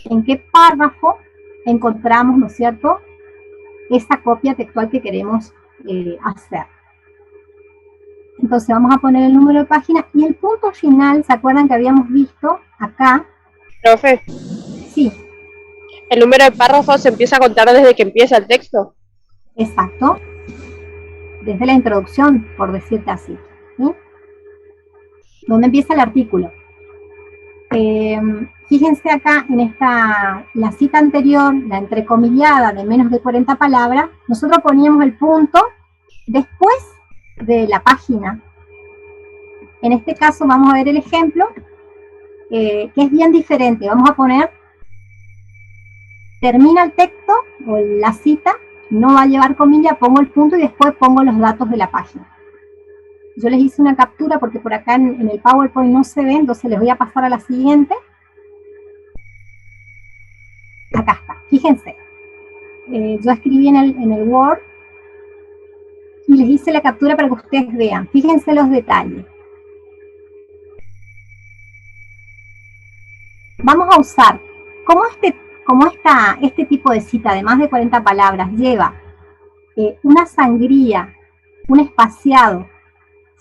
en qué párrafo encontramos, ¿no es cierto?, esa copia textual que queremos hacer. Entonces vamos a poner el número de página y el punto final, ¿se acuerdan que habíamos visto acá? Profe, Sí, el número de párrafos se empieza a contar desde que empieza el texto. exacto. Desde la introducción, por decirte así, ¿sí? Donde empieza el artículo. Fíjense acá en la cita anterior, la entrecomillada de menos de 40 palabras, nosotros poníamos el punto después de la página. En este caso vamos a ver el ejemplo, que es bien diferente. Vamos a poner, termina el texto o la cita, no va a llevar comilla, pongo el punto y después pongo los datos de la página. Yo les hice una captura porque por acá en el PowerPoint no se ve, entonces les voy a pasar a la siguiente. Acá está, fíjense. Yo escribí en el Word y les hice la captura para que ustedes vean. Fíjense los detalles. Vamos a usar, como este tipo de cita de más de 40 palabras lleva una sangría, un espaciado,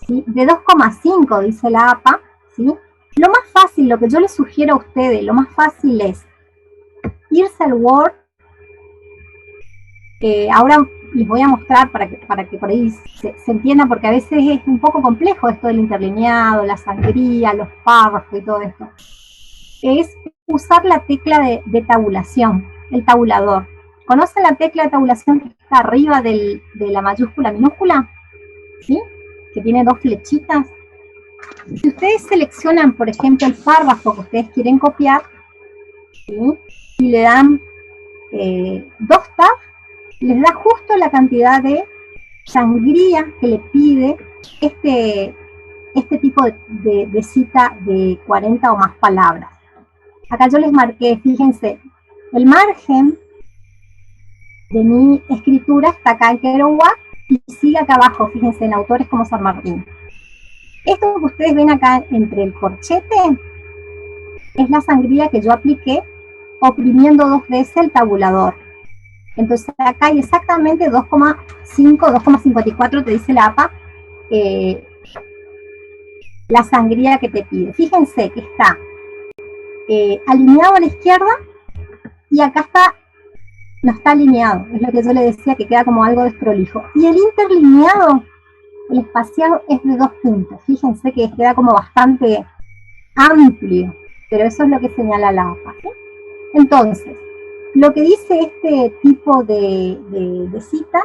¿sí?, de 2,5, dice la APA, ¿sí? Lo más fácil, lo que yo les sugiero a ustedes, lo más fácil es irse al Word. Ahora les voy a mostrar para que por ahí se entienda, porque a veces es un poco complejo esto del interlineado, la sangría, los párrafos y todo esto. Es usar la tecla de tabulación, el tabulador. ¿Conocen la tecla de tabulación que está arriba de la mayúscula minúscula? ¿Sí? Que tiene dos flechitas. Si ustedes seleccionan, por ejemplo, el párrafo que ustedes quieren copiar, ¿sí?, y le dan 2 tabs, les da justo la cantidad de sangría que le pide este tipo de cita de 40 o más palabras. Acá yo les marqué, fíjense, el margen de mi escritura está acá en Kerouac, y sigue acá abajo, fíjense, en autores como San Martín. Esto que ustedes ven acá entre el corchete es la sangría que yo apliqué oprimiendo 2 veces el tabulador. Entonces acá hay exactamente 2,5, 2,54 te dice la APA, la sangría que te pide. Fíjense que está alineado a la izquierda y acá está, no está alineado, es lo que yo le decía, que queda como algo desprolijo. Y el interlineado, el espaciado, es de 2 puntos. Fíjense que queda como bastante amplio, pero eso es lo que señala la APA, ¿sí? Entonces, lo que dice este tipo de cita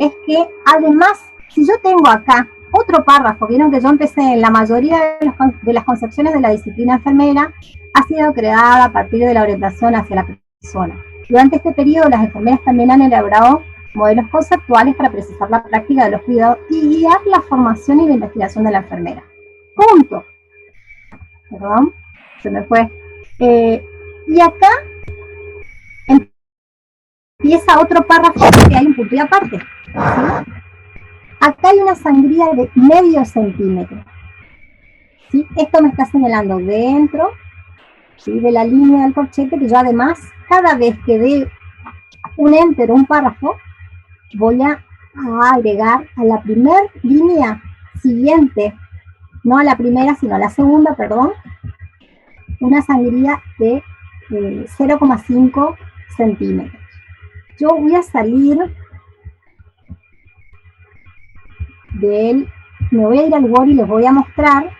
es que además, si yo tengo acá otro párrafo, vieron que yo empecé en la mayoría de las concepciones de la disciplina enfermera, ha sido creada a partir de la orientación hacia la persona. Durante este periodo, las enfermeras también han elaborado modelos conceptuales para precisar la práctica de los cuidados y guiar la formación y la investigación de la enfermera. Punto. Perdón, se me fue. Y acá empieza otro párrafo que hay un punto y aparte, ¿sí? Acá hay una sangría de medio centímetro, ¿sí? Esto me está señalando dentro, ¿sí?, de la línea del corchete, que yo además, cada vez que dé un enter o un párrafo, voy a agregar a la primera línea siguiente, no a la primera, sino a la segunda, perdón, una sangría de 0,5 centímetros. Yo voy a salir me voy a ir al Word y les voy a mostrar.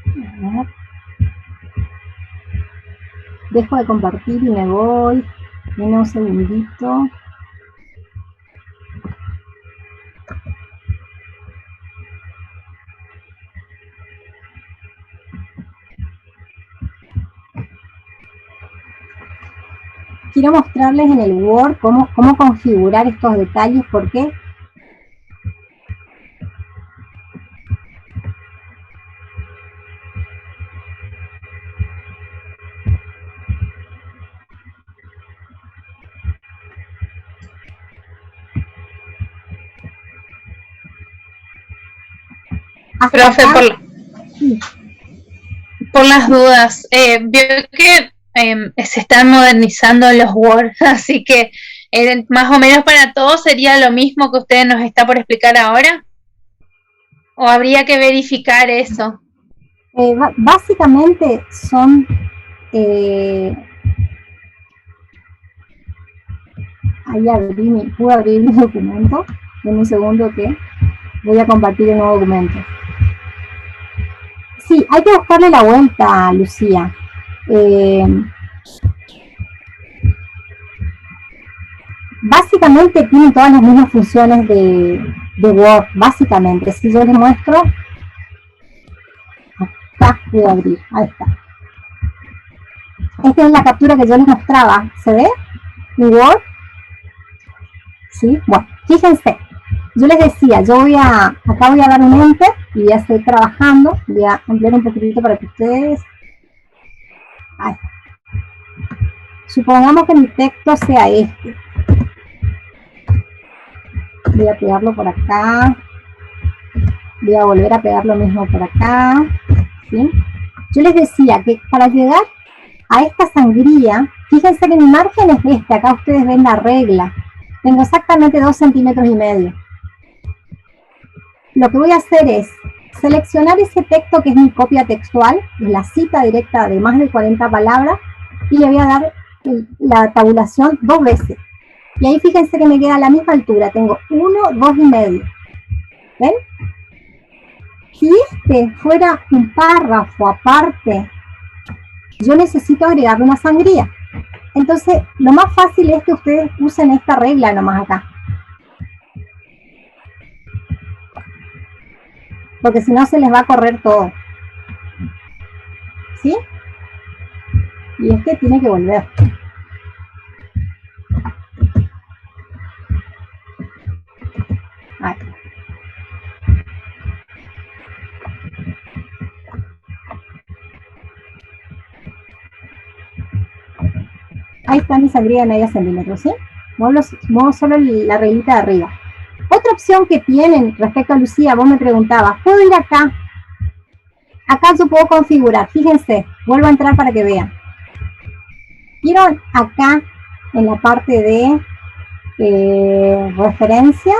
A ver. Dejo de compartir y me voy. Denme un segundito. Quiero mostrarles en el Word cómo configurar estos detalles, porque profe, por las dudas, vio que se están modernizando los Word, así que más o menos para todos sería lo mismo que usted nos está por explicar ahora, o habría que verificar eso. Básicamente son ahí pude abrir mi documento. En un segundo que voy a compartir el nuevo documento. Sí, hay que buscarle la vuelta, Lucía. Básicamente tiene todas las mismas funciones de Word, básicamente. Si yo les muestro, acá voy a abrir, ahí está. Esta es la captura que yo les mostraba, ¿se ve? Mi Word. ¿Sí? Bueno, fíjense, yo les decía, acá voy a dar un enter y voy a seguir trabajando, voy a ampliar un poquitito para que ustedes... Ahí. Supongamos que mi texto sea este. Voy a pegarlo por acá, voy a volver a pegar lo mismo por acá, ¿sí? Yo les decía que para llegar a esta sangría, fíjense que mi margen es este, acá ustedes ven la regla, tengo exactamente 2,5 centímetros. Lo que voy a hacer es seleccionar ese texto que es mi copia textual, la cita directa de más de 40 palabras, y le voy a dar la tabulación 2 veces. Y ahí fíjense que me queda a la misma altura, tengo 1, 2,5. ¿Ven? Si este fuera un párrafo aparte, yo necesito agregarle una sangría. Entonces, lo más fácil es que ustedes usen esta regla nomás acá. Porque si no se les va a correr todo. ¿Sí? Y este tiene que volver. Ahí. Ahí está mi sangría de media centímetro, ¿sí? Muevo solo la reglita de arriba. Otra opción que tienen respecto a Lucía, vos me preguntabas, ¿puedo ir acá? Acá yo puedo configurar, fíjense, vuelvo a entrar para que vean. ¿Vieron acá en la parte de referencias?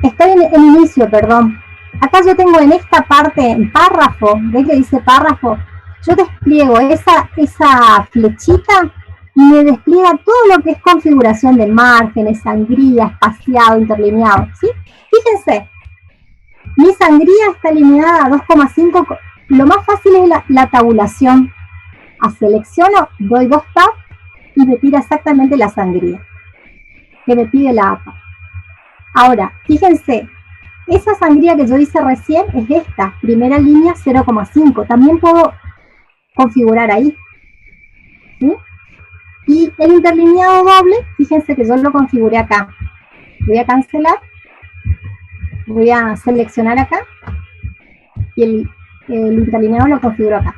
Estoy en el inicio, perdón. Acá yo tengo en esta parte, en párrafo, ¿ves que dice párrafo? Yo despliego esa flechita y me despliega todo lo que es configuración de márgenes, sangría, espaciado, interlineado, ¿sí? Fíjense, mi sangría está alineada a 2,5. Lo más fácil es la tabulación. Selecciono, doy 2 tab y me tira exactamente la sangría que me pide la APA. Ahora, fíjense, esa sangría que yo hice recién es esta, primera línea 0,5. También puedo configurar ahí, ¿sí? Y el interlineado doble, fíjense que yo lo configuré acá. Voy a cancelar, voy a seleccionar acá y el interlineado lo configuro acá.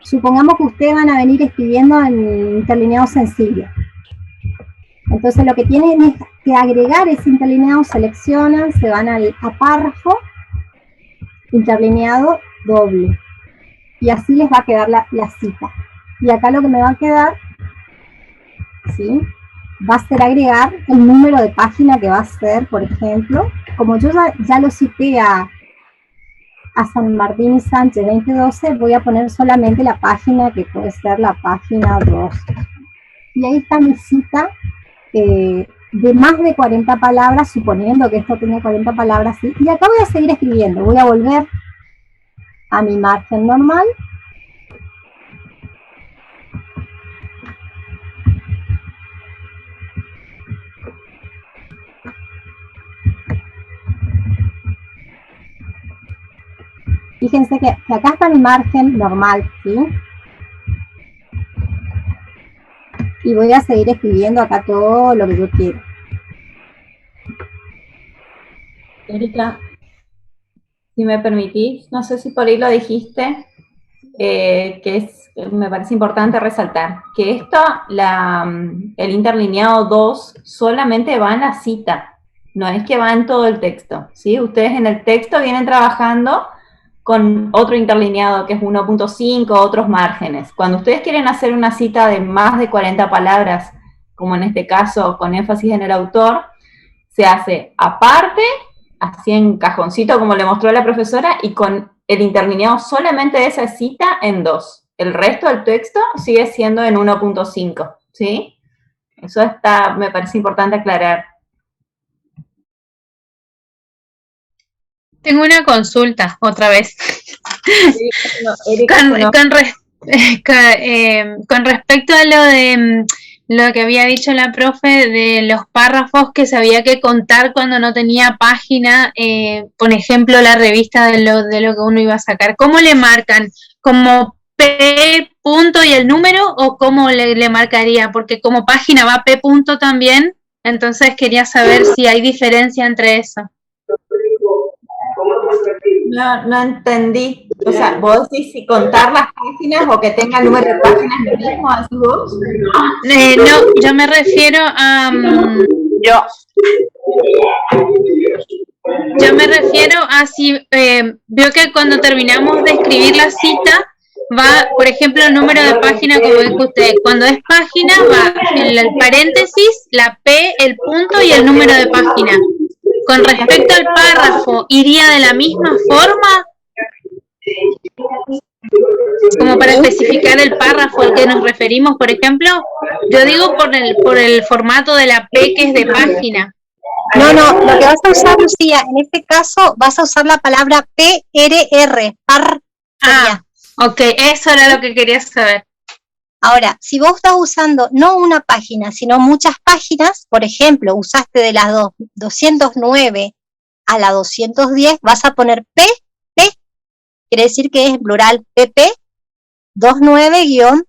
Supongamos que ustedes van a venir escribiendo en interlineado sencillo. Entonces lo que tienen es que agregar ese interlineado, seleccionan, se van a párrafo, interlineado doble. Y así les va a quedar la cita. Y acá lo que me va a quedar, ¿sí?, va a ser agregar el número de página que va a ser, por ejemplo, como yo ya lo cité a San Martín y Sánchez 2012, voy a poner solamente la página que puede ser la página 2. Y ahí está mi cita de más de 40 palabras, suponiendo que esto tenga 40 palabras, ¿sí? Y acá voy a seguir escribiendo, voy a volver a mi margen normal. Fíjense que acá está mi margen normal, ¿sí? Y voy a seguir escribiendo acá todo lo que yo quiero. Erika, si me permitís, no sé si por ahí lo dijiste, me parece importante resaltar, que esto, el interlineado 2, solamente va en la cita, no es que va en todo el texto, ¿sí? Ustedes en el texto vienen trabajando con otro interlineado que es 1.5, otros márgenes. Cuando ustedes quieren hacer una cita de más de 40 palabras, como en este caso con énfasis en el autor, se hace aparte, así en cajoncito como le mostró la profesora, y con el interlineado solamente de esa cita en 2. El resto del texto sigue siendo en 1.5, ¿sí? Eso me parece importante aclarar. Tengo una consulta, otra vez. Sí, con respecto a lo de lo que había dicho la profe de los párrafos que se había que contar cuando no tenía página, por ejemplo, la revista de lo que uno iba a sacar, ¿cómo le marcan? ¿Como P punto y el número o cómo le marcaría? Porque como página va P punto también, entonces quería saber si hay diferencia entre eso. No entendí. O sea, ¿vos decís si contar las páginas o que tenga el número de páginas lo mismo a sus dos? No, yo me refiero a... Yo me refiero a si veo que cuando terminamos de escribir la cita va, por ejemplo, el número de página, como dijo usted. Cuando es página va el paréntesis, la P, el punto y el número de página. Con respecto al párrafo, ¿iría de la misma forma? Como para especificar el párrafo al que nos referimos, por ejemplo. Yo digo por el formato de la P que es de página. No, lo que vas a usar, Lucía, en este caso vas a usar la palabra PRR, par. Ah, ok, eso era lo que quería saber. Ahora, si vos estás usando no una página, sino muchas páginas, por ejemplo, usaste de las 209 a la 210, vas a poner P, quiere decir que es en plural, PP, 29-210.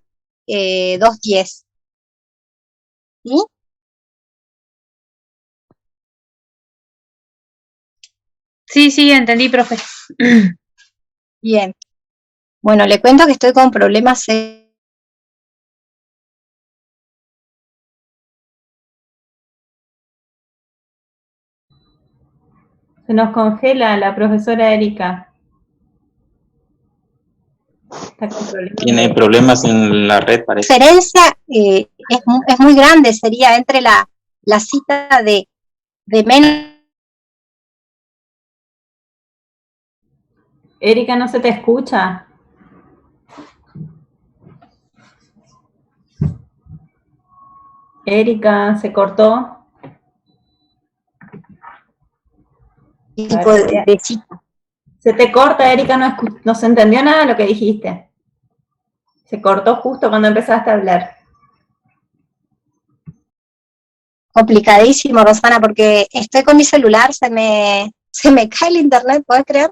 ¿Sí? Sí, entendí, profe. Bien. Bueno, le cuento que estoy con problemas Se nos congela la profesora Erika. Está con problemas. Tiene problemas en la red, parece. La diferencia es muy grande, sería entre la cita de menos. Erika, no se te escucha. Erika, se cortó. Tipo de cita. Se te corta, Erika, no se entendió nada de lo que dijiste. Se cortó justo cuando empezaste a hablar. Complicadísimo, Rosana, porque estoy con mi celular, se me cae el internet, ¿puedes creer?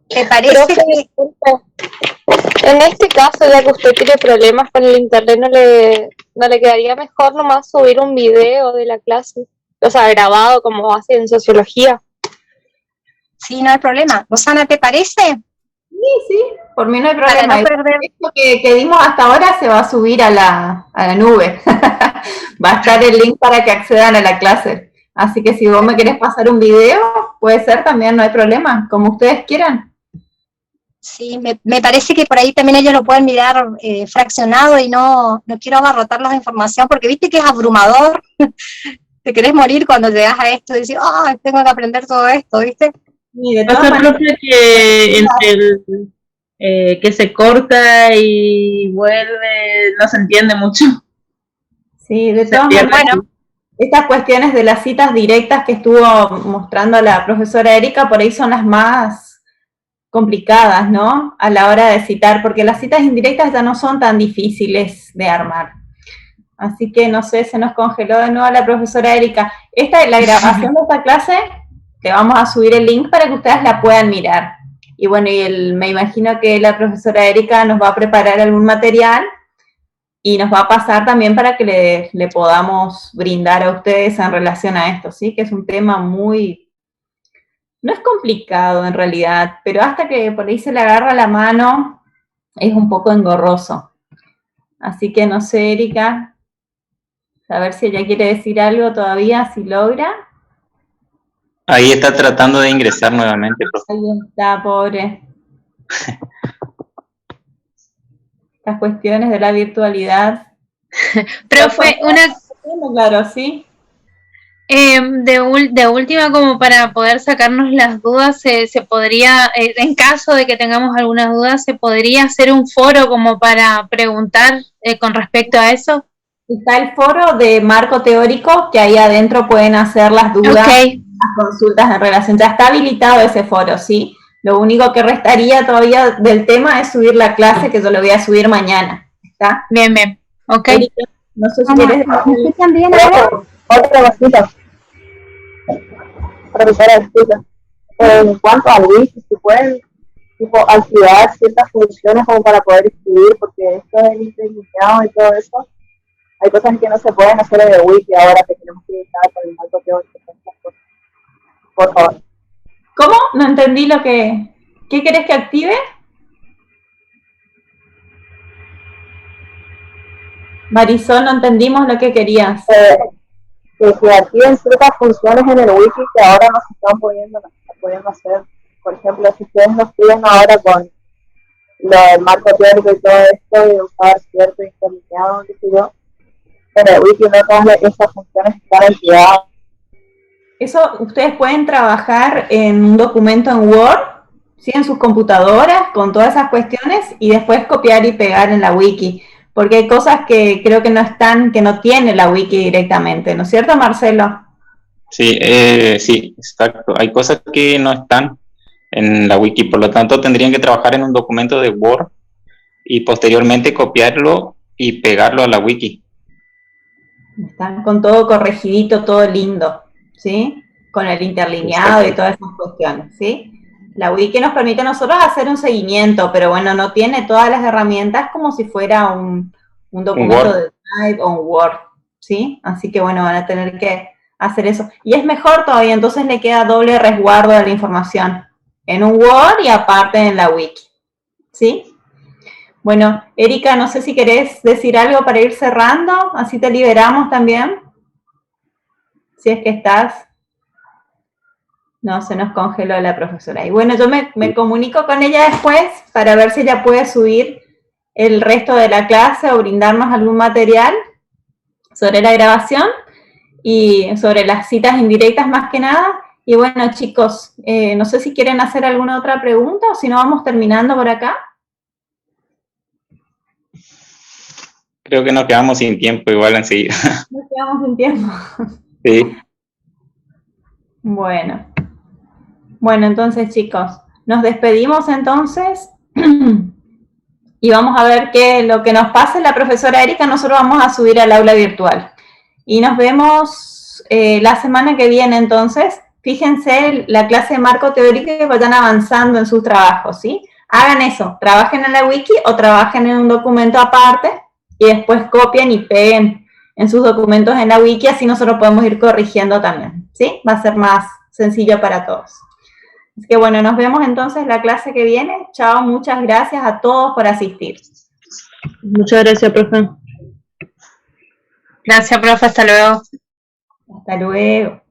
¿Te parece que... En este caso, ya que usted tiene problemas con el internet, ¿no le quedaría mejor nomás subir un video de la clase? O sea, grabado como hacen en sociología. Sí, no hay problema. Rosana, ¿te parece? Sí, por mí no hay problema. Para no perder. Esto que dimos hasta ahora se va a subir a la nube. Va a estar el link para que accedan a la clase. Así que si vos me querés pasar un video, puede ser también, no hay problema, como ustedes quieran. Sí, me parece que por ahí también ellos lo pueden mirar fraccionado y no quiero abarrotarlos de información porque viste que es abrumador. Te querés morir cuando llegas a esto y decís, tengo que aprender todo esto, ¿viste? Y de Pasa, profe, que entre que se corta y vuelve, no se entiende mucho. Sí, de todas maneras, bueno, estas cuestiones de las citas directas que estuvo mostrando la profesora Erika, por ahí son las más complicadas, ¿no? A la hora de citar, porque las citas indirectas ya no son tan difíciles de armar. Así que, no sé, se nos congeló de nuevo la profesora Erika. La grabación de esta clase, le vamos a subir el link para que ustedes la puedan mirar. Y bueno, me imagino que la profesora Erika nos va a preparar algún material y nos va a pasar también para que le podamos brindar a ustedes en relación a esto, ¿sí? Que es un tema muy... No es complicado en realidad, pero hasta que por ahí se le agarra la mano, es un poco engorroso. Así que no sé, Erika, a ver si ella quiere decir algo todavía, si logra. Ahí está tratando de ingresar nuevamente, profe. Ahí está, pobre. Las cuestiones de la virtualidad. Profe, Claro, sí. De última, como para poder sacarnos las dudas, se podría, en caso de que tengamos algunas dudas, ¿se podría hacer un foro como para preguntar con respecto a eso? Está el foro de marco teórico, que ahí adentro pueden hacer las dudas, las consultas en relación. Ya está habilitado ese foro, ¿sí? Lo único que restaría todavía del tema es subir la clase, que yo lo voy a subir mañana. ¿Está? Bien, bien. Ok. Erika, no sé si quieres... también otra cosita. Profesora, disculpa. En cuanto al wiki, si pueden activar ciertas funciones como para poder escribir, porque esto es indelimitado y todo eso, hay cosas que no se pueden hacer en el wiki ahora que tenemos que editar con el marco teórico. Por favor. ¿Cómo? No entendí lo que... ¿Qué querés que active? Marisol, no entendimos lo que querías. Que se activen ciertas funciones en el wiki que ahora no se están pudiendo hacer. Por ejemplo, si ustedes nos piden ahora con lo del marco teórico y todo esto de usar cierto interlineado, qué sé yo, en el wiki no todas esas funciones están activadas. Eso ustedes pueden trabajar en un documento en Word, ¿sí? En sus computadoras, con todas esas cuestiones, y después copiar y pegar en la wiki. Porque hay cosas que creo que no están, que no tiene la wiki directamente, ¿no es cierto, Marcelo? Sí, sí, exacto. Hay cosas que no están en la wiki, por lo tanto tendrían que trabajar en un documento de Word y posteriormente copiarlo y pegarlo a la wiki. Están con todo corregidito, todo lindo, ¿sí? Con el interlineado. Exacto. Y todas esas cuestiones, ¿sí? La wiki nos permite a nosotros hacer un seguimiento, pero bueno, no tiene todas las herramientas como si fuera un documento de Drive o un Word, ¿sí? Así que bueno, van a tener que hacer eso. Y es mejor todavía, entonces le queda doble resguardo de la información en un Word y aparte en la wiki, ¿sí? Bueno, Erika, no sé si querés decir algo para ir cerrando, así te liberamos también. Si es que estás. No, se nos congeló la profesora. Y bueno, yo me comunico con ella después para ver si ella puede subir el resto de la clase o brindarnos algún material sobre la grabación y sobre las citas indirectas más que nada. Y bueno, chicos, no sé si quieren hacer alguna otra pregunta o si no vamos terminando por acá. Creo que nos quedamos sin tiempo igual enseguida. Nos quedamos sin tiempo. Sí. Bueno, entonces chicos, nos despedimos entonces y vamos a ver lo que nos pase la profesora Erika, nosotros vamos a subir al aula virtual. Y nos vemos la semana que viene entonces. Fíjense la clase de marco teórico y vayan avanzando en sus trabajos, ¿sí? Hagan eso, trabajen en la wiki o trabajen en un documento aparte y después copien y peguen en sus documentos en la wiki, así nosotros podemos ir corrigiendo también, ¿sí? Va a ser más sencillo para todos. Así que bueno, nos vemos entonces la clase que viene. Chao, muchas gracias a todos por asistir. Muchas gracias, profe. Gracias, profe, hasta luego. Hasta luego.